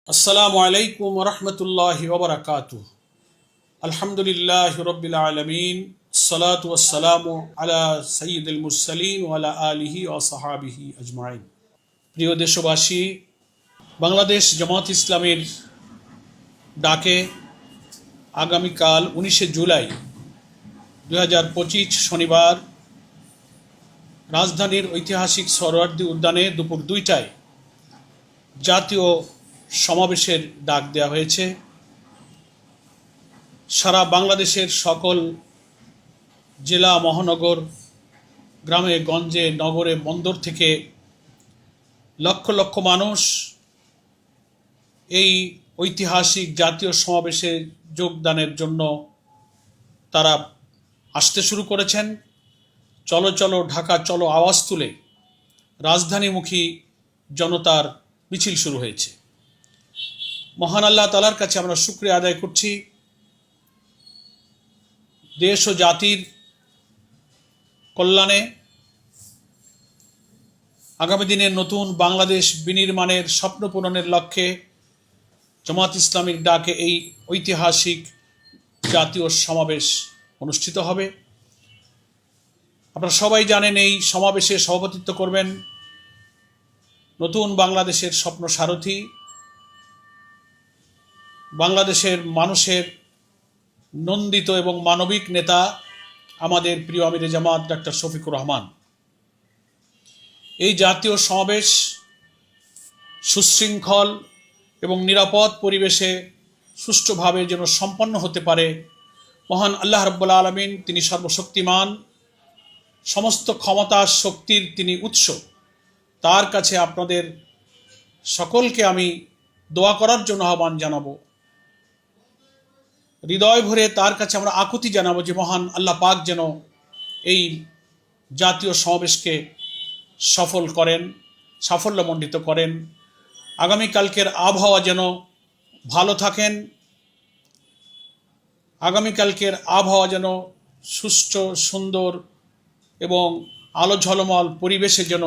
আসসালামু আলাইকুম রহমতুল্লাহি ওবরাকাতু। আলহামদুলিল্লাহি রাব্বিল আলামিন, সালাতু ওয়াসসালামু আলা সাইয়্যিদিল মুরসালিন ওয়া আলা আলিহি ওয়া সাহাবিহি আজমাইন। প্রিয় দেশবাসী, বাংলাদেশ জামাত ইসলামের ডাকে আগামীকাল 19শে জুলাই 2025 শনিবার রাজধানীর ঐতিহাসিক সোহরাওয়ার্দী উদ্যানে দুপুর 2টায় জাতীয় সমাবেশের ডাক দেওয়া হয়েছে। সারা বাংলাদেশের সকল জেলা, মহানগর, গ্রামে গঞ্জে, নগরে, বন্দর থেকে লক্ষ লক্ষ মানুষ এই ঐতিহাসিক জাতীয় সমাবেশে যোগদানের জন্য তারা আসতে শুরু করেছেন। চলো চলো ঢাকা চলো আওয়াজ তুলে রাজধানীমুখী জনতার মিছিল শুরু হয়েছে। মহান আল্লাহ তাআলার কাছে আমরা শুকরিয়া আদায় করছি, দেশ ও জাতির কল্যাণে আগামী দিনের নতুন বাংলাদেশ বিনির্মাণের স্বপ্ন পূরণের লক্ষ্যে জামাত ইসলামীর ডাকে এই ঐতিহাসিক জাতীয় সমাবেশ অনুষ্ঠিত হবে। আপনারা সবাই জানেন, এই সমাবেশে সভাপতিত্ব করবেন নতুন বাংলাদেশের স্বপ্ন সারথী, বাংলাদেশের মানুষের নন্দিত এবং মানবিক নেতা আমাদের প্রিয় আমিরে জামাত ডক্টর শফিকুর রহমান। এই জাতীয় সমাবেশ সুশৃঙ্খল এবং নিরাপদ পরিবেশে সুষ্ঠুভাবে যেন সম্পন্ন হতে পারে, মহান আল্লাহ রাব্বুল আলামিন, তিনি সর্বশক্তিমান, সমস্ত ক্ষমতা শক্তির তিনি উৎস, তার কাছে আপনাদের সকলকে আমি দোয়া করার জন্য আহ্বান জানাবো। হৃদয় ভরে তার কাছে আমরা আকুতি জানাবো যে মহান আল্লাহ পাক যেন এই জাতীয় সমাবেশকে সফল করেন, সাফল্যমণ্ডিত করেন। আগামীকালকের আবহাওয়া যেন ভালো থাকেন, আগামীকালকের আবহাওয়া যেন সুষ্ঠু, সুন্দর এবং আলো ঝলমল পরিবেশে যেন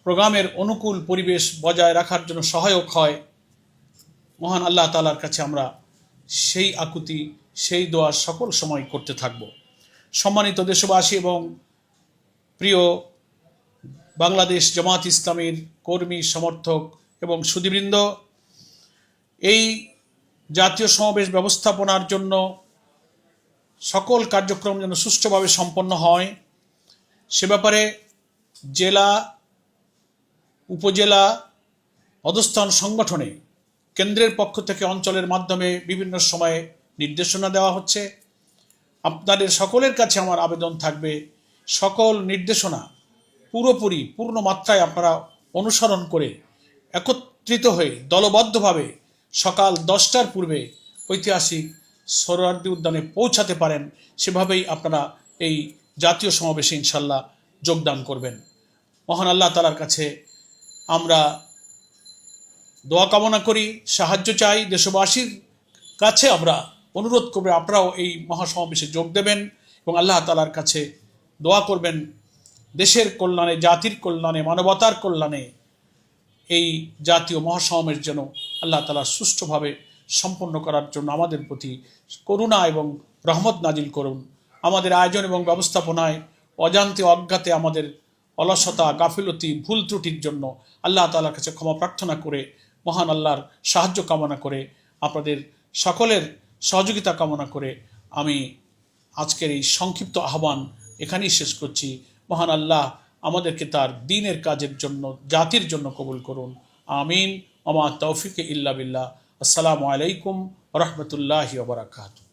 প্রোগ্রামের অনুকূল পরিবেশ বজায় রাখার জন্য সহায়ক হয়। মহান আল্লাহ তাআলার কাছে আমরা সেই আকুতি, সেই দোয়া সকল সময় করতে থাকব। সম্মানিত দেশবাসী এবং প্রিয় বাংলাদেশ জামাত ইসলামীর কর্মী, সমর্থক এবং সুধীবৃন্দ, এই জাতীয় সমাবেশ ব্যবস্থাপনার জন্য সকল কার্যক্রম যেন সুষ্ঠুভাবে সম্পন্ন হয়, সে ব্যাপারে জেলা, উপজেলা, অধস্থান সংগঠনে কেন্দ্রের পক্ষ থেকে অঞ্চলের মাধ্যমে বিভিন্ন সময়ে নির্দেশনা দেওয়া হচ্ছে। আপনাদের সকলের কাছে আমার আবেদন থাকবে, সকল নির্দেশনা পুরোপুরি পূর্ণ মাত্রায় আপনারা অনুসরণ করে একত্রিত হয়ে দলবদ্ধভাবে সকাল 10টার পূর্বে ঐতিহাসিক সোহরাওয়ার্দী উদ্যানে পৌঁছাতে পারেন, সেভাবেই আপনারা এই জাতীয় সমাবেশে ইনশাল্লাহ যোগদান করবেন। মহান আল্লাহ তাআলার কাছে আমরা দোয়া কামনা করি, সাহায্য চাই। দেশবাসীর কাছে আমরা অনুরোধ করবে আপনারাও এই মহাসমাবেশে যোগ দেবেন এবং আল্লাহ তাআলার কাছে দোয়া করবেন দেশের কল্যাণে, জাতির কল্যাণে, মানবতার কল্যাণে এই জাতীয় মহাসমাবেশ যেন আল্লাহ তাআলা সুষ্ঠুভাবে সম্পন্ন করার জন্য আমাদের প্রতি করুণা এবং রহমত নাজিল করুন। আমাদের আয়োজন এবং ব্যবস্থাপনায় অজান্তে অজ্ঞাতে আমাদের অলসতা, গাফিলতি, ভুল ত্রুটির জন্য আল্লাহ তাআলার কাছে ক্ষমা প্রার্থনা করে, মহান আল্লাহর সাহায্য কামনা করে, আপনাদের সকলের সহযোগিতা কামনা করে আমি আজকের এই সংক্ষিপ্ত আহ্বান এখানেই শেষ করছি। মহান আল্লাহ আমাদেরকে তার দ্বীনের কাজের জন্য, জাতির জন্য কবুল করুন। আমিন। ওমা তৌফিক ইল্লা বিল্লাহ। আসসালামু আলাইকুম ওয়া রাহমাতুল্লাহি ওয়া বারাকাতুহু।